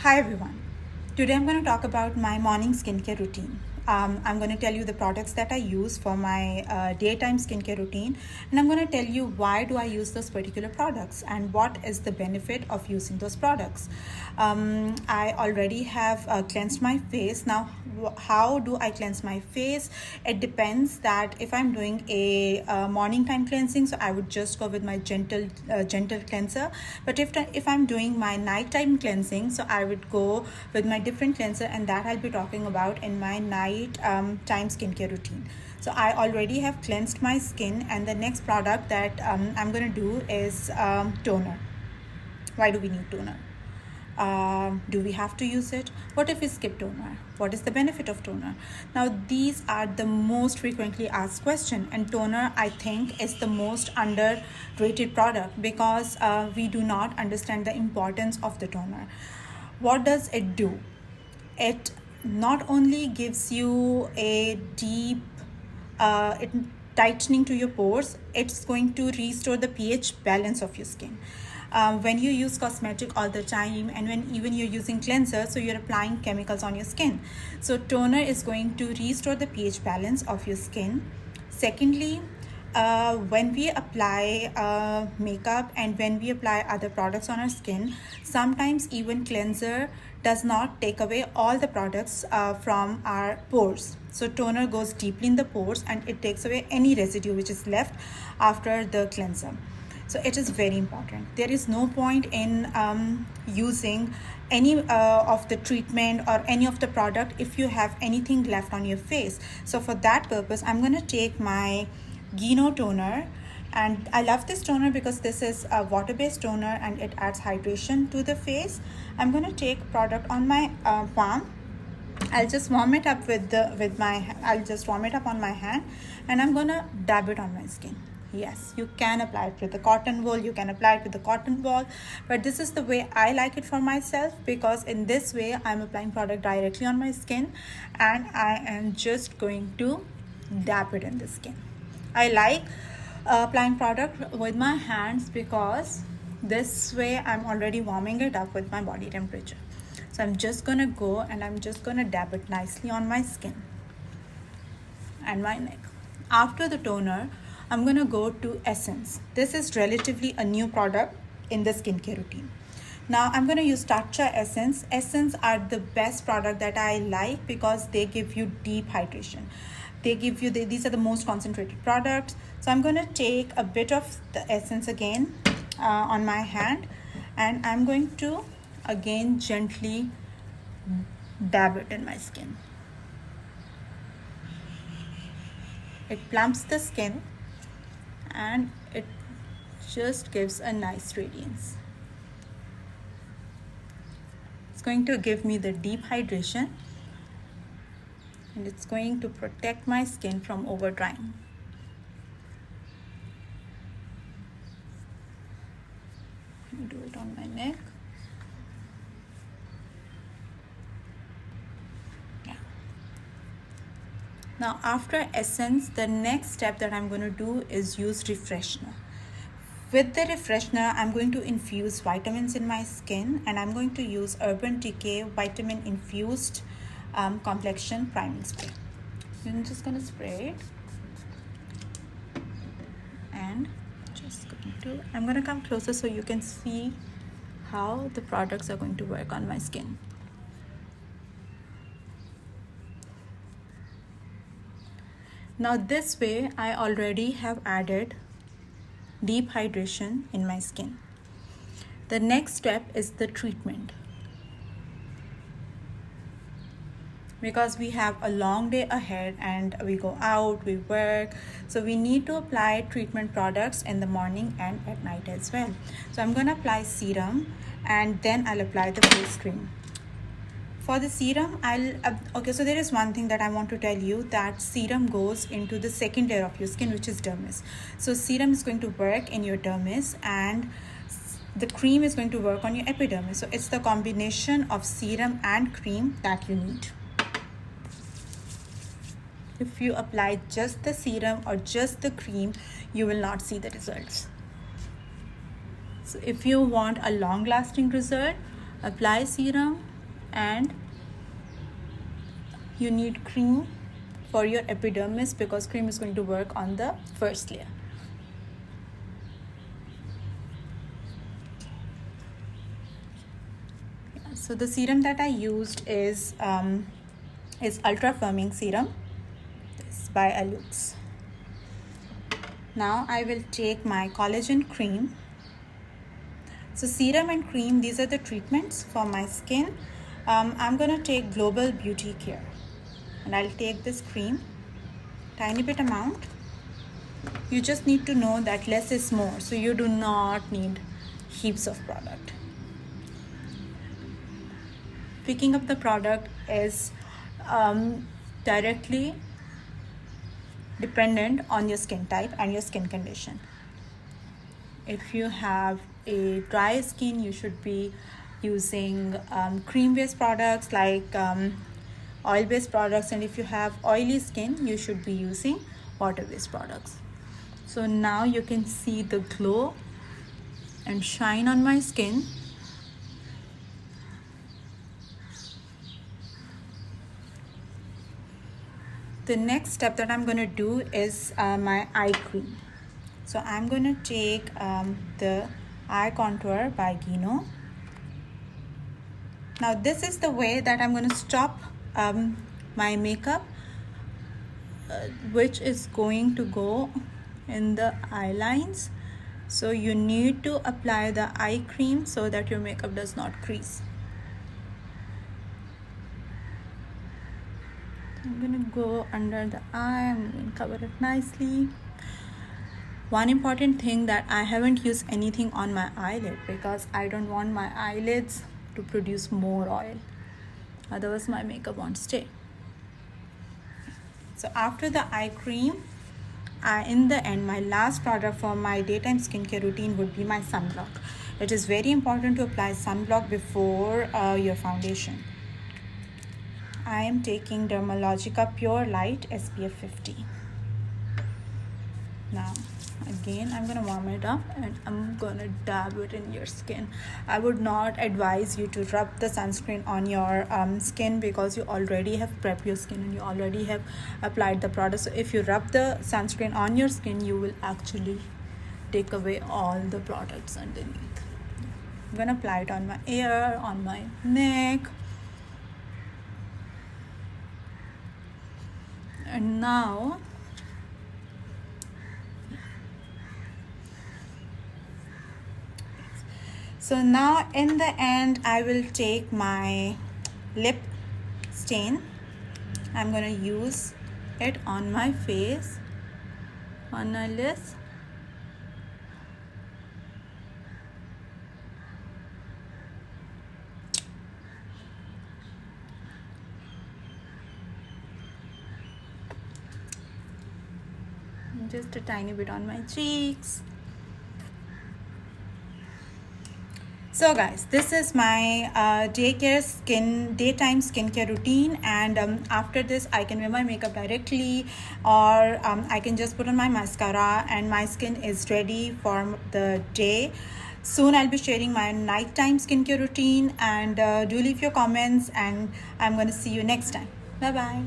Hi everyone. Today I'm going to talk about my morning skincare routine. I'm going to tell you the products that I use for my daytime skincare routine, and I'm going to tell you why do I use those particular products and what is the benefit of using those products. I already have cleansed my face. Now, how do I cleanse my face? It depends that if I'm doing a morning time cleansing, so I would just go with my gentle cleanser. But if I'm doing my nighttime cleansing, so I would go with my different cleanser, and that I'll be talking about in my night time skincare routine. So I already have cleansed my skin, and the next product that I'm going to do is toner. Why do we need toner? Do we have to use it? What if we skip toner? What is the benefit of toner? Now, these are the most frequently asked question, and toner, I think, is the most underrated product because we do not understand the importance of the toner. What does it do? It not only gives you a deep tightening to your pores, it's going to restore the pH balance of your skin. When you use cosmetic all the time, and when even you're using cleanser, so you're applying chemicals on your skin. So toner is going to restore the pH balance of your skin. Secondly, when we apply makeup and when we apply other products on our skin, sometimes even cleanser does not take away all the products from our pores. So toner goes deeply in the pores and it takes away any residue which is left after the cleanser. So it is very important. There is no point in using any of the treatment or any of the product if you have anything left on your face. So for that purpose, I'm going to take my Gino toner, and I love this toner because this is a water-based toner and it adds hydration to the face. I'm going to take product on my palm. I'll just warm it up I'll just warm it up on my hand, and I'm going to dab it on my skin. Yes, you can apply it with the cotton wool, you can apply it with the cotton ball, but this is the way I like it for myself, because in this way I'm applying product directly on my skin and I am just going to dab it in the skin. I like applying product with my hands because this way I'm already warming it up with my body temperature. So I'm just gonna go and I'm just gonna dab it nicely on my skin and my neck. After the toner, I'm going to go to Essence. This is relatively a new product in the skincare routine. Now I'm going to use Tatcha Essence. Essence are the best product that I like because they give you deep hydration. They give you, these are the most concentrated products. So I'm going to take a bit of the essence again on my hand, and I'm going to again gently dab it in my skin. It plumps the skin and it just gives a nice radiance. It's going to give me the deep hydration and it's going to protect my skin from over drying. Do it on my neck. Now after Essence, the next step that I'm going to do is use Refreshener. With the Refreshener, I'm going to infuse vitamins in my skin, and I'm going to use Urban Decay Vitamin Infused Complexion Priming Spray. So I'm just going to spray it, and I'm going to come closer so you can see how the products are going to work on my skin. Now this way I already have added deep hydration in my skin. The next step is the treatment. Because we have a long day ahead and we go out, we work, so we need to apply treatment products in the morning and at night as well. So I'm going to apply serum and then I'll apply the face cream. For the serum, so there is one thing that I want to tell you, that serum goes into the second layer of your skin, which is dermis. So serum is going to work in your dermis and the cream is going to work on your epidermis. So it's the combination of serum and cream that you need. If you apply just the serum or just the cream, you will not see the results. So if you want a long-lasting result, apply serum, and you need cream for your epidermis because cream is going to work on the first layer. So the serum that I used is Ultra Firming Serum. It's by Alux. Now I will take my collagen cream. So serum and cream, these are the treatments for my skin. I'm gonna take Global Beauty Care, and I'll take this cream, tiny bit amount. You just need to know that less is more, so you do not need heaps of product. Picking up the product is directly dependent on your skin type and your skin condition. If you have a dry skin, you should be using cream-based products like oil-based products, and if you have oily skin, you should be using water-based products. So now you can see the glow and shine on my skin. The next step that I'm going to do is my eye cream. So I'm going to take the Eye Contour by Gino. Now this is the way that I'm going to stop my makeup which is going to go in the eye lines. So you need to apply the eye cream so that your makeup does not crease. I'm gonna go under the eye, I'm gonna cover it nicely. One important thing that I haven't used anything on my eyelid because I don't want my eyelids to produce more oil. Otherwise my makeup won't stay. So after the eye cream, in the end, my last product for my daytime skincare routine would be my sunblock. It is very important to apply sunblock before your foundation. I am taking Dermalogica Pure Light SPF 50. Now again I'm gonna warm it up and I'm gonna dab it in your skin. I would not advise you to rub the sunscreen on your skin because you already have prepped your skin and you already have applied the product. So if you rub the sunscreen on your skin, you will actually take away all the products underneath. I'm gonna apply it on my ear, on my neck. And now in the end I will take my lip stain. I'm gonna use it on my face, on my lips. Just a tiny bit on my cheeks. So guys, this is my daytime skincare routine, and after this I can wear my makeup directly, or I can just put on my mascara and my skin is ready for the day. Soon I'll be sharing my nighttime skincare routine, and do leave your comments, and I'm going to see you next time. Bye bye.